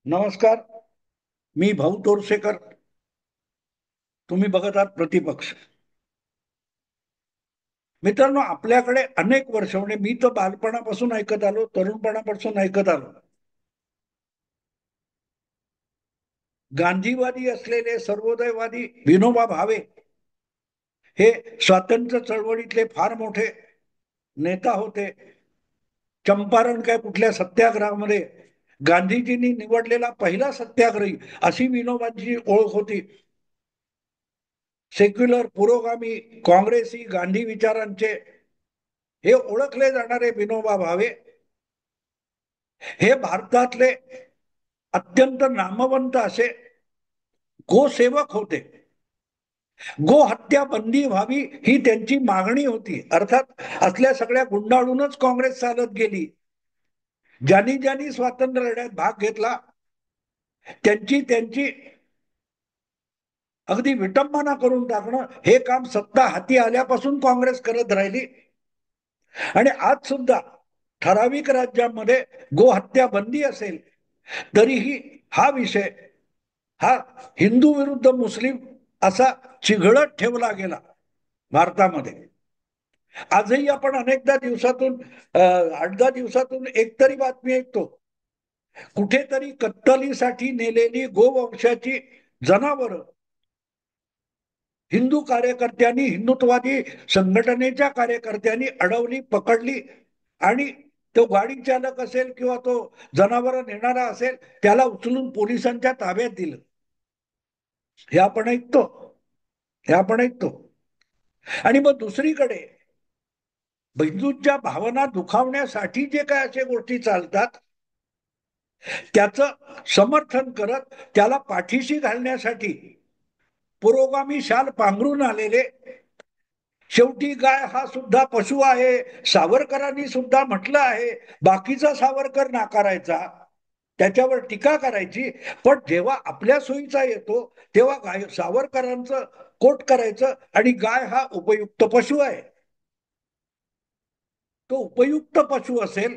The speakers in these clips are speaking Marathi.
नमस्कार. मी भाऊ तोरसेकर. तुम्ही बघत आहात प्रतिपक्ष. मित्रांनो, आपल्याकडे अनेक वर्ष म्हणजे मी तर बालपणापासून ऐकत आलो, तरुणपणापासून ऐकत आलो, गांधीवादी असलेले सर्वोदयवादी विनोबा भावे हे स्वातंत्र्य चळवळीतले फार मोठे नेता होते. चंपारण काय कुठल्या सत्याग्रहामध्ये गांधीजींनी निवडलेला पहिला सत्याग्रही अशी विनोबांची ओळख होती. सेक्युलर पुरोगामी काँग्रेसी गांधी विचारांचे हे ओळखले जाणारे विनोबा भावे हे भारतातले अत्यंत नामवंत असे गोसेवक होते. गो हत्या बंदी व्हावी ही त्यांची मागणी होती. अर्थात असल्या सगळ्या गुंडाळूनच काँग्रेस चालत गेली. ज्यांनी ज्यांनी स्वातंत्र्य लढ्यात भाग घेतला त्यांची त्यांची अगदी विटंबना करून टाकणं हे काम सत्ता हाती आल्यापासून काँग्रेस करत राहिली. आणि आज सुद्धा ठराविक राज्यांमध्ये गोहत्या बंदी असेल तरीही हा विषय हा हिंदू विरुद्ध मुस्लिम असा चिघळत ठेवला गेला भारतामध्ये. आजही आपण अनेकदा दिवसातून 8-10 दिवसातून एकतरी बातमी ऐकतो, कुठेतरी कत्तलीसाठी नेलेली गोवंशाची जनावरं हिंदू कार्यकर्त्यांनी, हिंदुत्ववादी संघटनेच्या कार्यकर्त्यांनी अडवली, पकडली आणि तो गाडी चालक असेल किंवा तो जनावर नेणारा असेल त्याला उचलून पोलिसांच्या ताब्यात दिलं. हे आपण ऐकतो, हे आपण ऐकतो. आणि मग दुसरीकडे हिंदूंच्या भावना दुखावण्यासाठी जे काय अशा गोष्टी चालतात त्याचं समर्थन करत त्याला पाठीशी घालण्यासाठी पुरोगामी शाल पांघरून आलेले, शेवटी गाय हा सुद्धा पशु आहे, सावरकरांनी सुद्धा म्हटलं आहे, बाकीचा सावरकर नाकारायचा, त्याच्यावर टीका करायची, पण जेव्हा आपल्या सोयीचा येतो तेव्हा गाय सावरकरांचं कोट करायचं आणि गाय हा उपयुक्त पशु आहे. तो उपयुक्त पशु असेल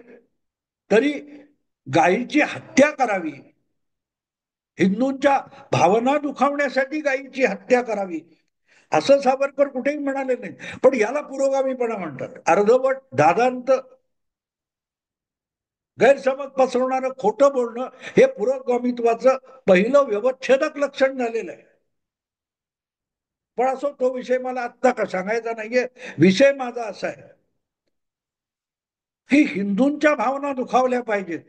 तरी गायीची हत्या करावी, हिंदूंच्या भावना दुखावण्यासाठी गायीची हत्या करावी असं सावरकर कुठेही म्हणाले नाही. पण याला पुरोगामीपणा म्हणतात. अर्धवट दादांत गैरसमज पसरवणारं खोटं बोलणं हे पुरोगामित्वाचं पहिलं व्यवच्छेदक लक्षण झालेलं आहे. पण असो, तो विषय मला आत्ता का सांगायचा नाहीये. विषय माझा असा आहे की हिंदूंच्या भावना दुखावल्या पाहिजेत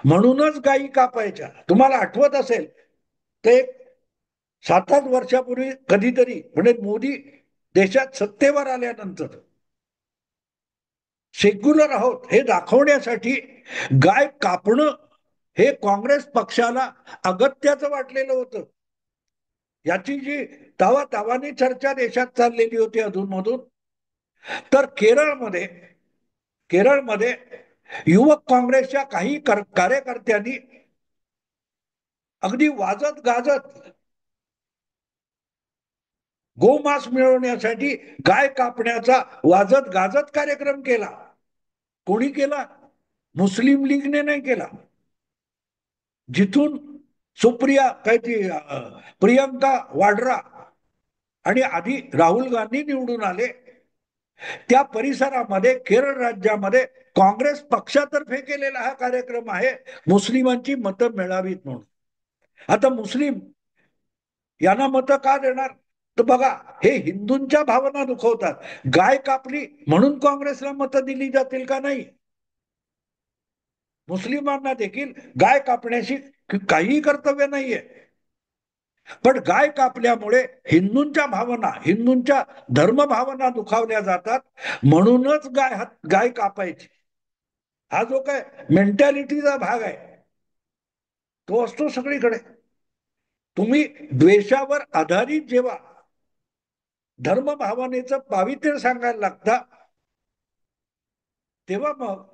म्हणूनच गायी कापायच्या. तुम्हाला आठवत असेल तर एक 7-8 वर्षापूर्वी कधीतरी म्हणजे मोदी देशात सत्तेवर आल्यानंतर सेक्युलर आहोत हे दाखवण्यासाठी गाय कापणं हे काँग्रेस पक्षाला अगत्याचं वाटलेलं होतं. याची जी तावातावाने चर्चा देशात चाललेली होती अधूनमधून, तर केरळमध्ये युवक काँग्रेसच्या काही कार्यकर्त्यांनी अगदी वाजत गाजत गोमांस मिळवण्यासाठी गाय कापण्याचा वाजत गाजत कार्यक्रम केला. कोणी केला? मुस्लिम लीगने नाही केला. जिथून सुप्रिया काय ती प्रियंका वाड्रा आणि आधी राहुल गांधी निवडून आले, त्या परिसरामध्ये केरळ राज्यामध्ये काँग्रेस पक्षातर्फे केलेला हा कार्यक्रम आहे, मुस्लिमांची मतं मिळावीत म्हणून. आता मुस्लिम यांना मतं का देणार? तर बघा, हे हिंदूंच्या भावना दुखवतात. गाय कापली म्हणून काँग्रेसला मतं दिली जातील का? नाही. मुस्लिमांना देखील गाय कापण्याशी काहीही कर्तव्य नाहीये, पण गाय कापल्यामुळे हिंदूंच्या भावना, हिंदूंच्या धर्मभावना दुखावल्या जातात म्हणूनच गाय कापायची. हा जो काय मेंटॅलिटीचा भाग आहे तो असतो सगळीकडे. तुम्ही द्वेषावर आधारित जेव्हा धर्मभावनेचं पावित्र्य सांगायला लागता तेव्हा मग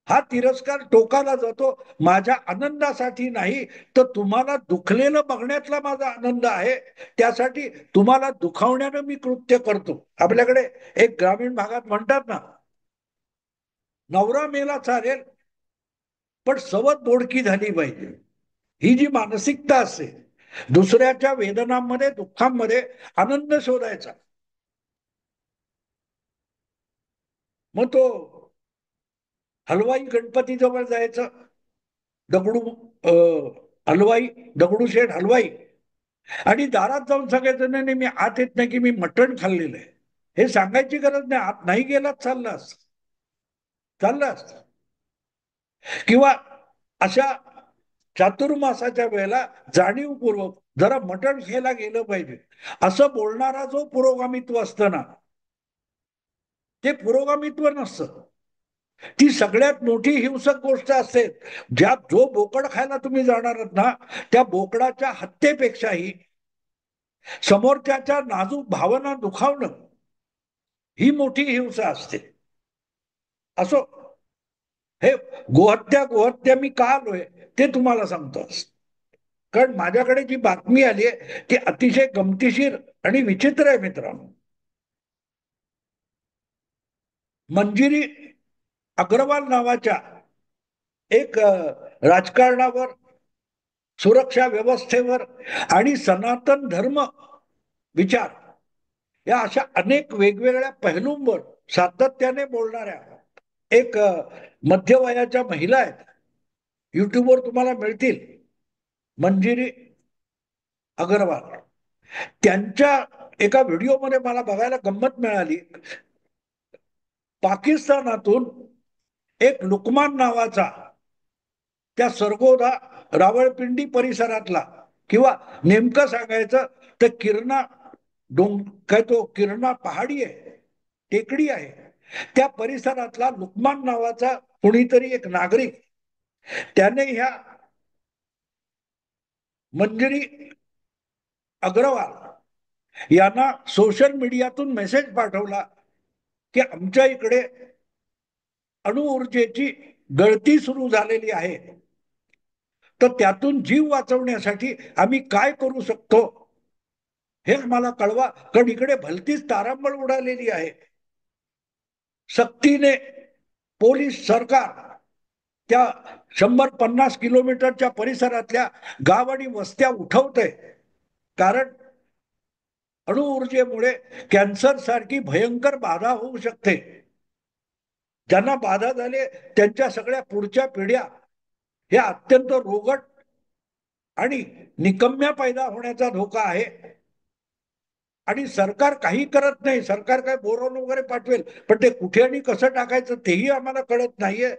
हा तिरस्कार टोकाला जातो. माझ्या आनंदासाठी नाही तर तुम्हाला दुखलेलं बघण्यातला माझा आनंद आहे, त्यासाठी तुम्हाला दुखावण्यानं मी कृत्य करतो. आपल्याकडे एक ग्रामीण भागात म्हणतात ना, नवरा मेला चालेल पण सवत बोडकी झाली पाहिजे. ही जी मानसिकता असते, दुसऱ्याच्या वेदनांमध्ये दुःखांमध्ये आनंद शोधायचा. मग तो हलवाई गणपती जवळ जायचं, दगडू हलवाई, दगडूशेठ हलवाई, आणि दारात जाऊन सांगायचं, नाही नाही, मी आत येत नाही की मी मटण खाल्लेलं आहे. हे सांगायची गरज नाही, आत नाही गेलात चाललं असत, चाललं असत. किंवा अशा चातुर्मासाच्या वेळेला जाणीवपूर्वक जरा मटण खायला गेलं पाहिजे, असं बोलणारा जो पुरोगामित्व असतं ना, ते पुरोगामित्व नसतं. ती सगळ्यात मोठी हिंसक गोष्ट असते. ज्यात जो बोकड खायला तुम्ही जाणार आहात ना, त्या बोकडाच्या हत्येपेक्षाही समोरच्याच्या नाजूक भावना दुखावणं ही मोठी हिंसा असते. असो, हे गोहत्या गोहत्या मी का आलोय ते तुम्हाला सांगतो. कारण माझ्याकडे जी बातमी आली आहे ती अतिशय गमतीशीर आणि विचित्र आहे मित्रांनो. मंजिरी अग्रवाल नावाच्या एक राजकारणावर, सुरक्षा व्यवस्थेवर आणि सनातन धर्म विचार या अशा अनेक वेगवेगळ्या पैलूंवर सातत्याने बोलणाऱ्या एक मध्यवयाच्या महिला आहेत. युट्यूबवर तुम्हाला मिळतील, मंजिरी अग्रवाल. त्यांच्या एका व्हिडिओमध्ये मला बघायला गंमत मिळाली. पाकिस्तानातून एक लुकमान नावाचा, त्या सरगोधा रावळपिंडी परिसरातला, किंवा नेमकं सांगायचं तर किरणा काय तो किरणा पहाडी आहे, टेकडी आहे, त्या परिसरातला लुकमान नावाचा कुणीतरी एक नागरिक, त्याने ह्या मंजिरी अग्रवाल यांना सोशल मीडियातून मेसेज पाठवला की आमच्या इकडे अणुऊर्जेची गळती सुरू झालेली आहे, तर त्यातून जीव वाचवण्यासाठी आम्ही काय करू शकतो हे आम्हाला कळवा, कारण इकडे भलतीच तारांबळ उडालेली आहे. सक्तीने पोलीस सरकार त्या 150 किलोमीटरच्या परिसरातल्या गाव आणि वस्त्या उठवते, कारण अणुऊर्जेमुळे कॅन्सर सारखी भयंकर बाधा होऊ शकते. ज्यांना बाधा झाले त्यांच्या सगळ्या पुढच्या पिढ्या ह्या अत्यंत रोगट आणि निकम्या पैदा होण्याचा धोका आहे. आणि सरकार काही करत नाही. सरकार काय बोरॉन वगैरे पाठवेल, पण ते कुठे आणि कसं टाकायचं तेही आम्हाला कळत नाहीये.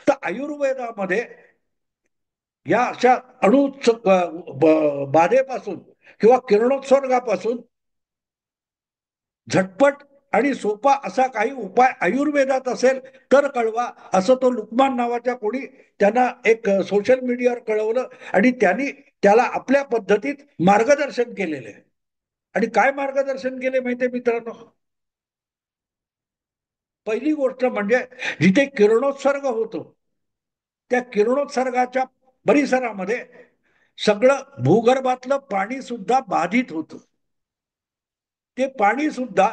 तर आयुर्वेदामध्ये या अशा अणु बाधेपासून किंवा किरणोत्सर्गापासून झटपट आणि सोपा असा काही उपाय आयुर्वेदात असेल तर कळवा, असं तो लुकमान नावाच्या कोणी त्यांना एक सोशल मीडियावर कळवलं, आणि त्यांनी त्याला आपल्या पद्धतीत मार्गदर्शन केलेले. आणि काय मार्गदर्शन केले माहितीये मित्रांनो? पहिली गोष्ट म्हणजे जिथे किरणोत्सर्ग होतो त्या किरणोत्सर्गाच्या परिसरामध्ये सगळं भूगर्भातलं पाणी सुद्धा बाधित होतं. ते पाणी सुद्धा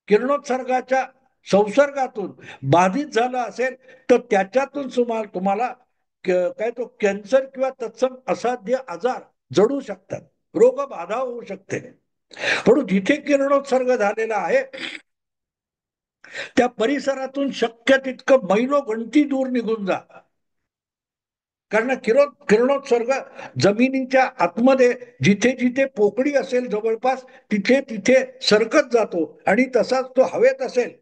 किरणोत्सर्गाच्या संसर्गातून बाधित झालं असेल तर त्याच्यातून तुम्हाला काय तो कॅन्सर किंवा तत्सम असाध्य आजार जडू शकतात, रोगबाधा होऊ शकते. म्हणून जिथे किरणोत्सर्ग झालेला आहे त्या परिसरातून शक्य तितकं मैलोगणती दूर निघून जा. कारण किरणोत्सर्ग जमिनीच्या आतमध्ये जिथे जिथे पोकळी असेल जवळपास तिथे तिथे सरकत जातो, आणि तसाच तो हवेत असेल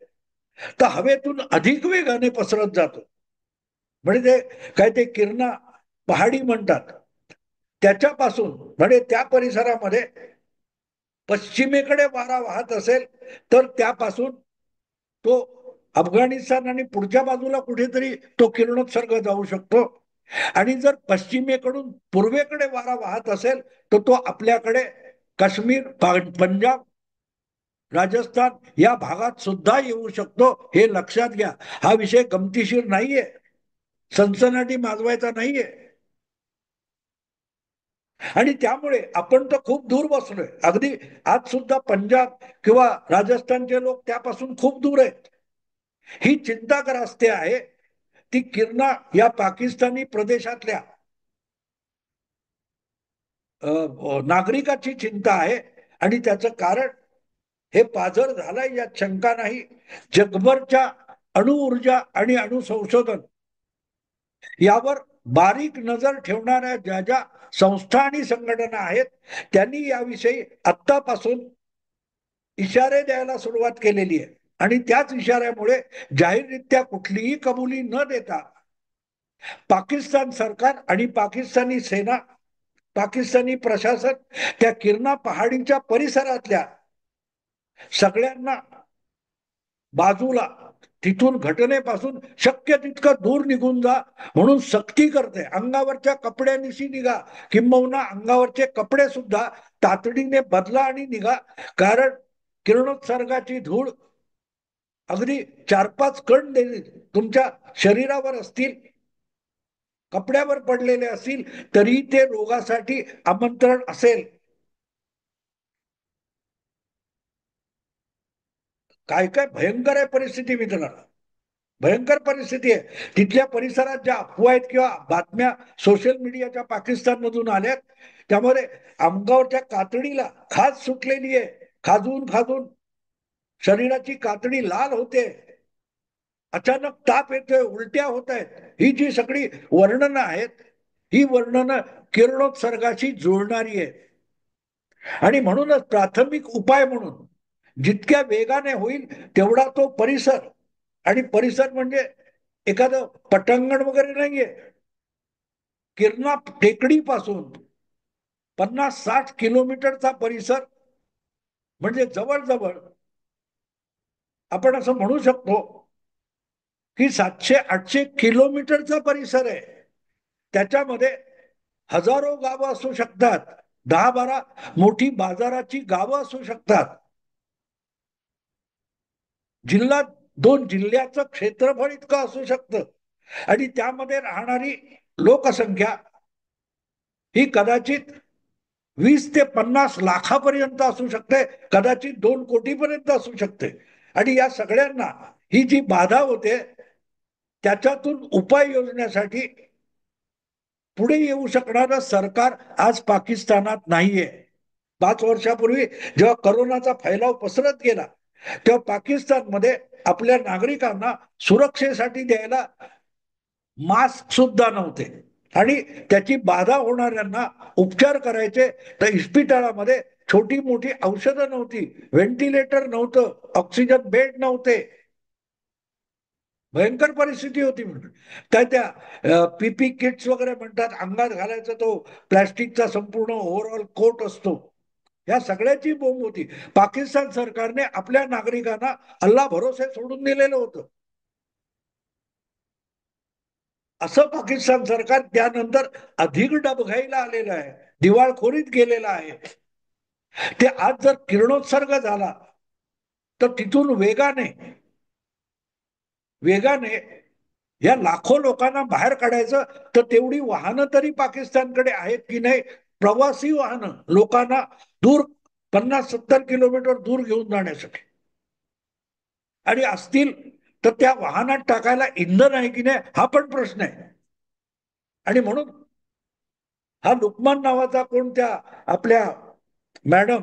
तर हवेतून अधिक वेगाने पसरत जातो. म्हणजे काय ते किरणा पहाडी म्हणतात त्याच्यापासून, म्हणजे त्या परिसरामध्ये पश्चिमेकडे वारा वाहत असेल तर त्यापासून तो अफगाणिस्तान आणि पुढच्या बाजूला कुठेतरी तो किरणोत्सर्ग जाऊ शकतो. आणि जर पश्चिमेकडून पूर्वेकडे वारा वाहत असेल तर तो आपल्याकडे काश्मीर, पंजाब, राजस्थान या भागात सुद्धा येऊ शकतो. हे लक्षात घ्या. हा विषय गमतीशीर नाहीये, सनसनाटी माजवायचा नाहीये. आणि त्यामुळे आपण तर खूप दूर बसलोय. अगदी आज सुद्धा पंजाब किंवा राजस्थानचे लोक त्यापासून खूप दूर आहेत. ही चिंताग्रस्त आहे ती किरणा या पाकिस्तानी प्रदेशातल्या नागरिकाची चिंता आहे. आणि त्याचं कारण हे पाझर झालंय यात शंका नाही. जगभरच्या अणुऊर्जा आणि अणुसंशोधन यावर बारीक नजर ठेवणाऱ्या ज्या ज्या संस्था आणि संघटना आहेत, त्यांनी याविषयी आत्तापासून इशारे द्यायला सुरुवात केलेली आहे. आणि त्याच इशाऱ्यामुळे जाहीररित्या कुठलीही कबुली न देता पाकिस्तान सरकार आणि पाकिस्तानी सेना, पाकिस्तानी प्रशासन त्या किरणा पहाडीच्या परिसरातल्या सगळ्यांना बाजूला, तिथून घटनेपासून शक्य तितकं दूर निघून जा म्हणून सक्ती करते. अंगावरच्या कपड्यानिशी निघा, किंबहुना अंगावरचे कपडे सुद्धा तातडीने बदला आणि निघा. कारण किरणोत्सर्गाची धूळ अगदी 4-5 कण तुमच्या शरीरावर असतील, कपड्यावर पडलेले असतील, तरी ते रोगासाठी आमंत्रण असेल. काय काय भयंकर आहे परिस्थिती मित्रांनो, भयंकर परिस्थिती आहे. तिथल्या परिसरात ज्या अफवा आहेत किंवा बातम्या सोशल मीडियाच्या पाकिस्तान मधून आल्यात, त्यामध्ये अंगावरच्या कातडीला खाज सुटलेली आहे. खाजून खाजून शरीराची कातडी लाल होते, अचानक ताप येतोय, उलट्या होत आहेत. ही जी सगळी वर्णनं आहेत, ही वर्णनं किरणोत्सर्गाशी जुळणारी आहेत. आणि म्हणूनच प्राथमिक उपाय म्हणून जितक्या वेगाने होईल तेवढा तो परिसर, आणि परिसर म्हणजे एखादं पटांगण वगैरे नाहीये, किरणा टेकडीपासून 50-60 किलोमीटरचा परिसर, म्हणजे जवळजवळ आपण असं म्हणू शकतो की 700-800 किलोमीटरचा परिसर आहे. त्याच्यामध्ये हजारो गावं असू शकतात, 10-12 मोठी बाजाराची गावं असू शकतात. जिल्हा 2 जिल्ह्याचं क्षेत्रफळ इतकं असू शकतं. आणि त्यामध्ये राहणारी लोकसंख्या ही कदाचित 20 ते 50 लाखापर्यंत असू शकते, कदाचित 2 कोटीपर्यंत असू शकते. आणि या सगळ्यांना ही जी बाधा होते त्याच्यातून उपाय योजण्यासाठी पुढे येऊ शकणारं सरकार आज पाकिस्तानात नाहीये. 5 वर्षापूर्वी जेव्हा करोनाचा फैलाव पसरत गेला, तेव्हा पाकिस्तानमध्ये आपल्या नागरिकांना सुरक्षेसाठी द्यायला मास्क सुद्धा नव्हते. आणि त्याची बाधा होणाऱ्यांना उपचार करायचे तर इस्पितळामध्ये छोटी मोठी औषधं नव्हती, व्हेंटिलेटर नव्हतं, ऑक्सिजन बेड नव्हते. भयंकर परिस्थिती होती. म्हणून काय त्या पीपी किट्स वगैरे म्हणतात, अंगात घालायचा तो प्लॅस्टिकचा संपूर्ण ओव्हरऑल कोट असतो, या सगळ्याची बोंब होती. पाकिस्तान सरकारने आपल्या नागरिकांना अल्ला भरोसे सोडून दिलेलं होतं. असं पाकिस्तान सरकार त्यानंतर अधिक डबघाईला आलेलं आहे, दिवाळखोरीत गेलेलं आहे. ते आज जर किरणोत्सर्ग झाला तर तिथून वेगाने वेगाने या लाखो लोकांना बाहेर काढायचं, तर तेवढी वाहनं तरी पाकिस्तानकडे आहेत की नाही, प्रवासी वाहनं लोकांना दूर 50-70 किलोमीटर दूर घेऊन जाण्यासाठी. आणि असतील तर त्या वाहनात टाकायला इंधन आहे की नाही हा पण प्रश्न आहे. आणि म्हणून हा लुकमान नावाचा कोणत्या आपल्या मॅडम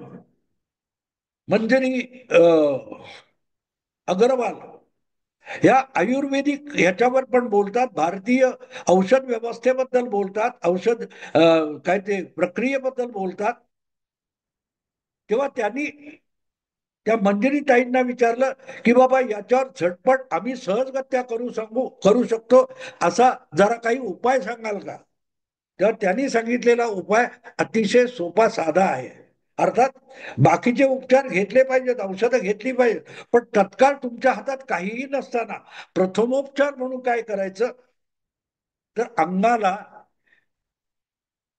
मंजरी अग्रवाल या आयुर्वेदिक ह्याच्यावर पण बोलतात, भारतीय औषध व्यवस्थेबद्दल बोलतात, औषध काय ते प्रक्रियेबद्दल बोलतात. तेव्हा त्यांनी त्या मंजिरी ताईंना विचारलं की बाबा याच्यावर झटपट आम्ही सहजगत्या करू शकतो असा जरा काही उपाय सांगाल का. तेव्हा त्यांनी सांगितलेला उपाय अतिशय सोपा साधा आहे. अर्थात बाकीचे उपचार घेतले पाहिजेत, औषधं घेतली पाहिजेत, पण तत्काळ तुमच्या हातात काहीही नसताना प्रथमोपचार म्हणून काय करायचं, तर अंगाला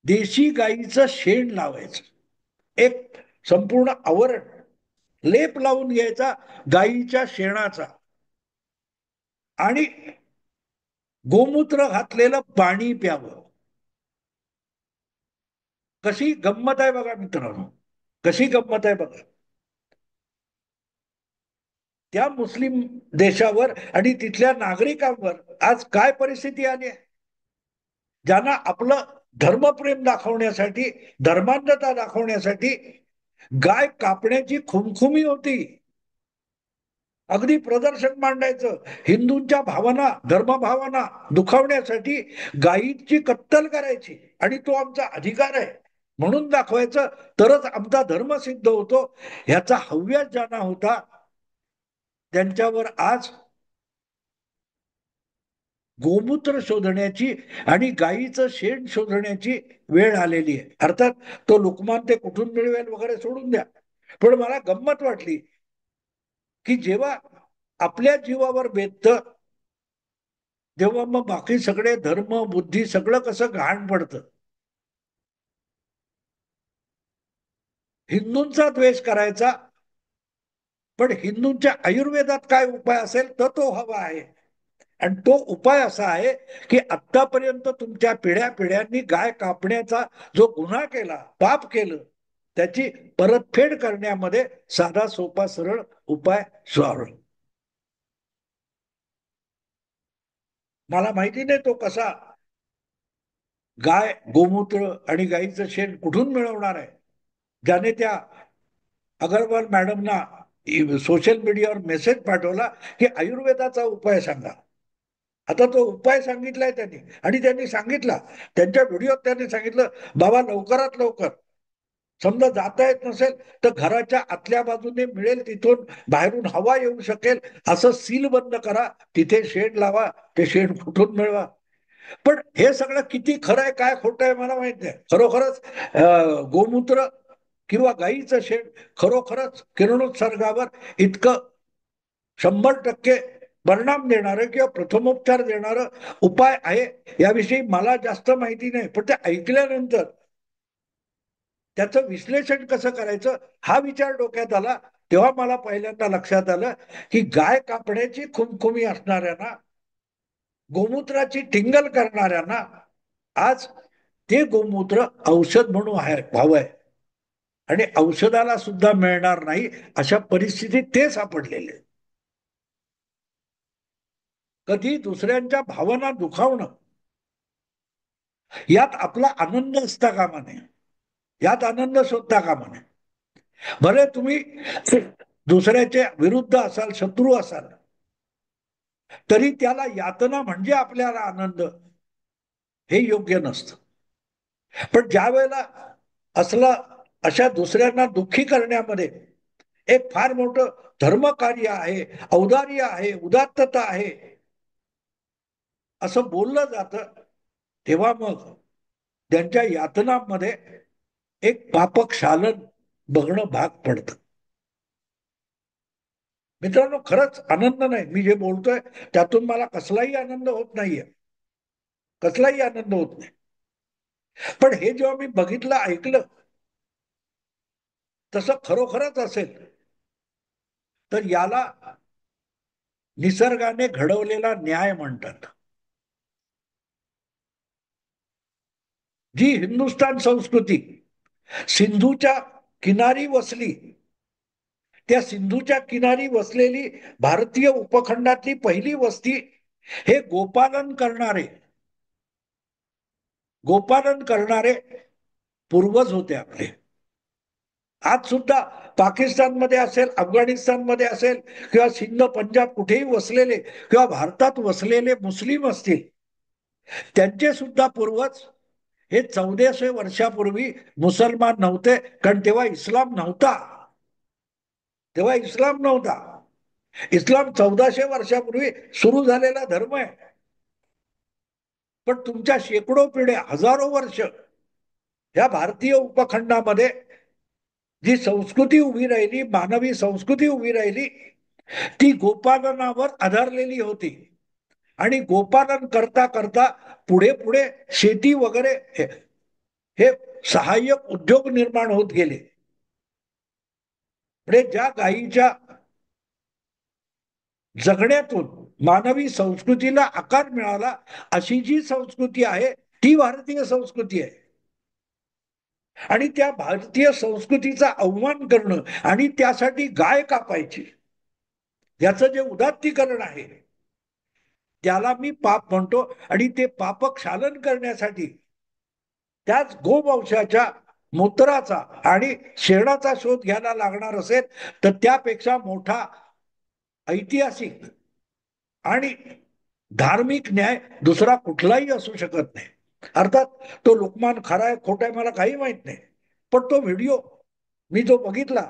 देशी गाईचं शेण लावायचं. एक संपूर्ण आवरण लेप लावून घ्यायचा गाईच्या शेणाचा, आणि गोमूत्र घातलेलं पाणी प्यावं. कशी गंमत आहे बघा मित्रांनो, कशी गंमत आहे बघा. त्या मुस्लिम देशावर आणि तिथल्या नागरिकांवर आज काय परिस्थिती आली आहे. ज्यांना आपलं धर्मप्रेम दाखवण्यासाठी, धर्मांधता दाखवण्यासाठी गाय कापण्याची खुमखुमी होती. अगदी प्रदर्शन मांडायचं, हिंदूंच्या भावना, धर्मभावना दुखावण्यासाठी गायीची कत्तल करायची आणि तो आमचा अधिकार आहे म्हणून दाखवायचं, तरच आमचा धर्म सिद्ध होतो. ह्याचा हव्यास ज्यांना होता त्यांच्यावर आज गोमूत्र शोधण्याची आणि गायीचं शेण शोधण्याची वेळ आलेली आहे. अर्थात तो लोकमान ते कुठून मिळवेल वगैरे सोडून द्या, पण मला गंमत वाटली की जेव्हा आपल्या जीवावर बेततं तेव्हा मग बाकी सगळे धर्म, बुद्धी सगळं कसं घाण पडतं. हिंदूंचा द्वेष करायचा, पण हिंदूंच्या आयुर्वेदात काय उपाय असेल तर तो हवा आहे. आणि तो उपाय असा आहे की आतापर्यंत तुमच्या पिढ्या पिढ्यांनी गाय कापण्याचा जो गुन्हा केला, पाप केलं, त्याची परतफेड करण्यामध्ये साधा सोपा सरळ उपाय सुचवला. मला माहिती नाही तो कसा, गाय गोमूत्र आणि गाईचं शेण कुठून मिळवणार आहे. ज्याने त्या अगरवाल मॅडमना सोशल मीडियावर मेसेज पाठवला की आयुर्वेदाचा उपाय सांगा. आता तो उपाय सांगितलाय त्यांनी, आणि त्यांनी सांगितला त्यांच्या व्हिडिओत, त्यांनी सांगितलं बाबा लवकरात लवकर, समजा जाता येत नसेल तर घराच्या आतल्या बाजूने मिळेल तिथून बाहेरून हवा येऊ शकेल असं सील बंद करा, तिथे शेड लावा, ते शेड कुठून मिळवा. पण हे सगळं किती खरं आहे काय खोटं आहे मला माहित नाही. खरोखरच गोमूत्र किंवा गाईचं शेण खरोखरच किरणोत्सर्गावर इतकं 100% परिणाम देणारं किंवा प्रथमोपचार देणारं उपाय आहे याविषयी मला जास्त माहिती नाही, पण ते ऐकल्यानंतर त्याचं विश्लेषण कसं करायचं हा विचार डोक्यात आला. तेव्हा मला पहिल्यांदा लक्षात आलं की गाय कापण्याची खुमखुमी असणाऱ्यांना, गोमूत्राची टिंगल करणाऱ्यांना आज ते गोमूत्र औषध म्हणून व्हावंय आणि औषधाला सुद्धा मिळणार नाही अशा परिस्थितीत ते सापडलेले. कधी दुसऱ्यांच्या भावना दुखावणं यात आपला आनंद असता कामा नये, यात आनंद शोधता कामा नये. भले तुम्ही दुसऱ्याचे विरुद्ध असाल, शत्रू असाल, तरी त्याला यातना म्हणजे आपल्याला आनंद, हे योग्य नसतं. पण ज्या वेळेला असलं अशा दुसऱ्यांना दुःखी करण्यामध्ये एक फार मोठं धर्मकार्य आहे, औदार्य आहे, उदात्तता आहे असं बोललं जातं, तेव्हा मग त्यांच्या यातनामध्ये एक पापक शालन बघणं भाग पडतं. मित्रांनो, खरंच आनंद नाही, मी जे बोलतोय त्यातून मला कसलाही आनंद होत नाहीये, कसलाही आनंद होत नाही. पण हे जेव्हा मी बघितलं, ऐकलं, तसं खरोखरच असेल तर याला निसर्गाने घडवलेला न्याय म्हणतात. जी हिंदुस्थान संस्कृती सिंधूच्या किनारी वसली, त्या सिंधूच्या किनारी वसलेली भारतीय उपखंडातली पहिली वस्ती हे गोपालन करणारे पूर्वज होते आपले. आज सुद्धा पाकिस्तानमध्ये असेल, अफगाणिस्तानमध्ये असेल किंवा सिंध, पंजाब कुठेही वसलेले किंवा भारतात वसलेले मुस्लिम असतील, त्यांचे सुद्धा पूर्वज हे 1400 वर्षापूर्वी मुसलमान नव्हते, कारण तेव्हा इस्लाम नव्हता. तेव्हा इस्लाम नव्हता. इस्लाम 1400 वर्षापूर्वी सुरू झालेला धर्म आहे. पण तुमच्या शेकडो पिढ्या, हजारो वर्ष या भारतीय उपखंडामध्ये जी संस्कृती उभी राहिली, मानवी संस्कृती उभी राहिली, ती गोपालनावर आधारलेली होती. आणि गोपालन करता करता पुढे पुढे शेती वगैरे हे सहाय्यक उद्योग निर्माण होत गेले. म्हणजे ज्या गायीच्या जगण्यातून मानवी संस्कृतीला आकार मिळाला, अशी जी संस्कृती आहे ती भारतीय संस्कृती आहे. आणि त्या भारतीय संस्कृतीचा अवमान करणं आणि त्यासाठी गाय कापायची, याचं जे उदात्तीकरण आहे त्याला मी पाप म्हणतो. आणि ते पापक शालन करण्यासाठी त्याच गोवंशाच्या मूत्राचा आणि शेणाचा शोध घ्यायला लागणार असेल तर त्यापेक्षा मोठा ऐतिहासिक आणि धार्मिक न्याय दुसरा कुठलाही असू शकत नाही. अर्थात तो लोकमान खरा आहे खोटा आहे मला काही माहित नाही, पण तो व्हिडिओ मी जो बघितला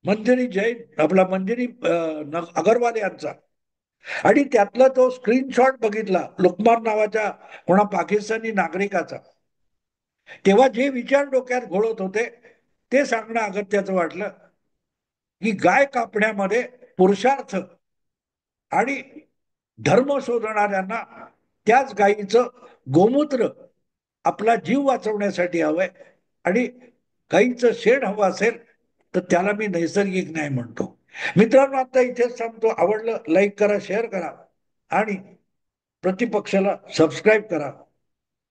मंजिरी जैन आपला मंजिरी अगरवाल यांचा, आणि त्यातला तो स्क्रीनशॉट बघितला लुकमान नावाच्या कोणा पाकिस्तानी नागरिकाचा, तेव्हा जे विचार डोक्यात घोळत होते ते सांगणं अगत्याचं वाटलं की गाय कापण्यामध्ये पुरुषार्थ आणि धर्म शोधणाऱ्यांना त्याच गायीचं गोमूत्र आपला जीव वाचवण्यासाठी हवंय, आणि गायीचं शेण हवं असेल तर त्याला मी नैसर्गिक न्याय म्हणतो. मित्रांनो, आता इथेच सांगतो. आवडलं लाईक करा, शेअर करा आणि प्रतिपक्षाला सबस्क्राईब करा.